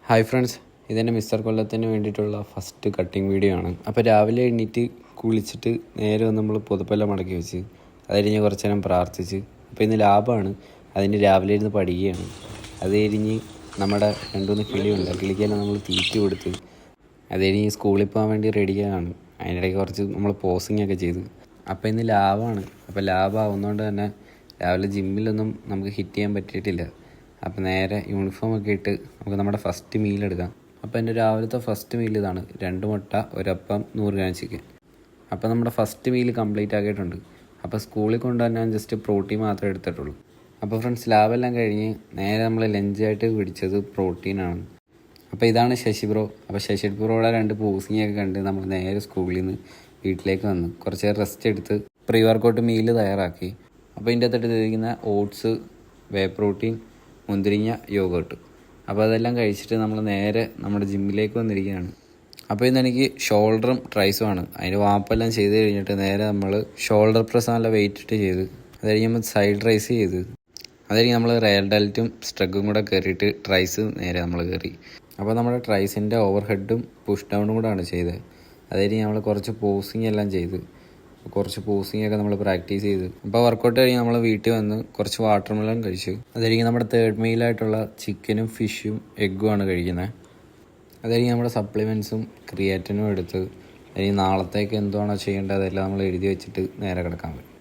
Hi friends, ഇതെൻ്റെ mister കൊല്ലത്തിന് വേണ്ടിയിട്ടുള്ള ഫസ്റ്റ് കട്ടിങ് വീഡിയോ ആണ്. അപ്പോൾ രാവിലെ എണീറ്റ് കുളിച്ചിട്ട് നേരെ വന്ന് നമ്മൾ പുതപ്പെല്ലാം മടക്കി വെച്ച് അത് കഴിഞ്ഞ് കുറച്ച് നേരം പ്രാർത്ഥിച്ച്. അപ്പോൾ ഇന്ന് ലാഭമാണ്, അതിന് രാവിലെ ഇരുന്ന് പഠിക്കുകയാണ്. അത് കഴിഞ്ഞ് നമ്മുടെ 2-3 കിളിയുണ്ട്, കിളിക്കെല്ലാം നമ്മൾ തീറ്റ കൊടുത്ത് അത് കഴിഞ്ഞ് സ്കൂളിൽ പോകാൻ വേണ്ടി റെഡിയാണ്. അതിനിടയ്ക്ക് കുറച്ച് നമ്മൾ പോസിങ് ഒക്കെ ചെയ്ത്. അപ്പോൾ ഇന്ന് ലാഭമാണ്. അപ്പോൾ ലാഭമാവുന്നതുകൊണ്ട് തന്നെ രാവിലെ ജിമ്മിലൊന്നും നമുക്ക് ഹിറ്റ് ചെയ്യാൻ പറ്റിയിട്ടില്ല. അപ്പോൾ നേരെ യൂണിഫോമൊക്കെ ഇട്ട് നമുക്ക് നമ്മുടെ ഫസ്റ്റ് മീൽ എടുക്കാം. അപ്പോൾ എൻ്റെ രാവിലത്തെ ഫസ്റ്റ് മീൽ ഇതാണ്: 2 മുട്ട, ഒരപ്പം, 100 ഗ്രാം ചിക്കൻ. അപ്പോൾ നമ്മുടെ ഫസ്റ്റ് മീൽ കംപ്ലീറ്റ് ആക്കിയിട്ടുണ്ട്. അപ്പോൾ സ്കൂളിൽ കൊണ്ടുപോകാൻ ഞാൻ ജസ്റ്റ് പ്രോട്ടീൻ മാത്രമേ എടുത്തിട്ടുള്ളൂ. അപ്പോൾ ഫ്രണ്ട്സ്, ലാബെല്ലാം കഴിഞ്ഞ് നേരെ നമ്മൾ ലഞ്ചായിട്ട് പിടിച്ചത് പ്രോട്ടീനാണ്. അപ്പോൾ ഇതാണ് ശശി ബ്രോ. അപ്പോൾ ശശി ബ്രോയുടെ 2 പോസിങ്ങൊക്കെ കണ്ട് നമ്മൾ നേരെ സ്കൂളിൽ നിന്ന് വീട്ടിലേക്ക് വന്ന് കുറച്ച് നേരം റെസ്റ്റ് എടുത്ത് പ്രീ വർക്കൗട്ട് മീൽ തയ്യാറാക്കി. അപ്പോൾ ഇതിൻ്റെ അകത്തോട്ട് ഉപയോഗിക്കുന്ന ഓട്സ്, വേ പ്രോട്ടീൻ, മുന്തിരിങ്ങ, യോഗേർട്ട്. അപ്പോൾ അതെല്ലാം കഴിച്ചിട്ട് നമ്മൾ നേരെ നമ്മുടെ ജിമ്മിലേക്ക് വന്നിരിക്കുകയാണ്. അപ്പോൾ ഇന്ന് എനിക്ക് ഷോൾഡറും ട്രൈസുമാണ്. അതിൻ്റെ വാപ്പെല്ലാം ചെയ്ത് കഴിഞ്ഞിട്ട് നേരെ നമ്മൾ ഷോൾഡർ പ്രസ് നല്ല വെയിറ്റ് ഇട്ട് ചെയ്ത് അത് കഴിയുമ്പോൾ സൈഡ് റൈസ് ചെയ്ത് അത് കഴിഞ്ഞ് നമ്മൾ റെയർ ഡെൽറ്റും സ്ട്രഗും കൂടെ കയറിയിട്ട് ട്രൈസ് നേരെ നമ്മൾ കയറി. അപ്പോൾ നമ്മുടെ ട്രൈസിൻ്റെ ഓവർ ഹെഡും പുഷ് ഡൗണും കൂടെയാണ് ചെയ്തത്. അത് കഴിഞ്ഞ് നമ്മൾ കുറച്ച് പോസിങ് എല്ലാം ചെയ്ത് കുറച്ച് പോസിങ്ങൊക്കെ നമ്മൾ പ്രാക്ടീസ് ചെയ്ത്. അപ്പോൾ വർക്കൗട്ട് കഴിഞ്ഞ് നമ്മൾ വീട്ടിൽ വന്ന് കുറച്ച് വാട്ടർ മെലൺ കഴിച്ചു. അത് കഴിഞ്ഞ് നമ്മുടെ 3rd മീലായിട്ടുള്ള ചിക്കനും ഫിഷും എഗ്ഗുമാണ് കഴിക്കുന്നത്. അത് കഴിഞ്ഞ് നമ്മുടെ സപ്ലിമെൻറ്റ്സും ക്രിയാറ്റിനും എടുത്ത് കഴിഞ്ഞ് നാളത്തേക്ക് എന്താണോ ചെയ്യേണ്ടത് അതെല്ലാം നമ്മൾ എഴുതി വെച്ചിട്ട് നേരെ കിടക്കാൻ പറ്റും.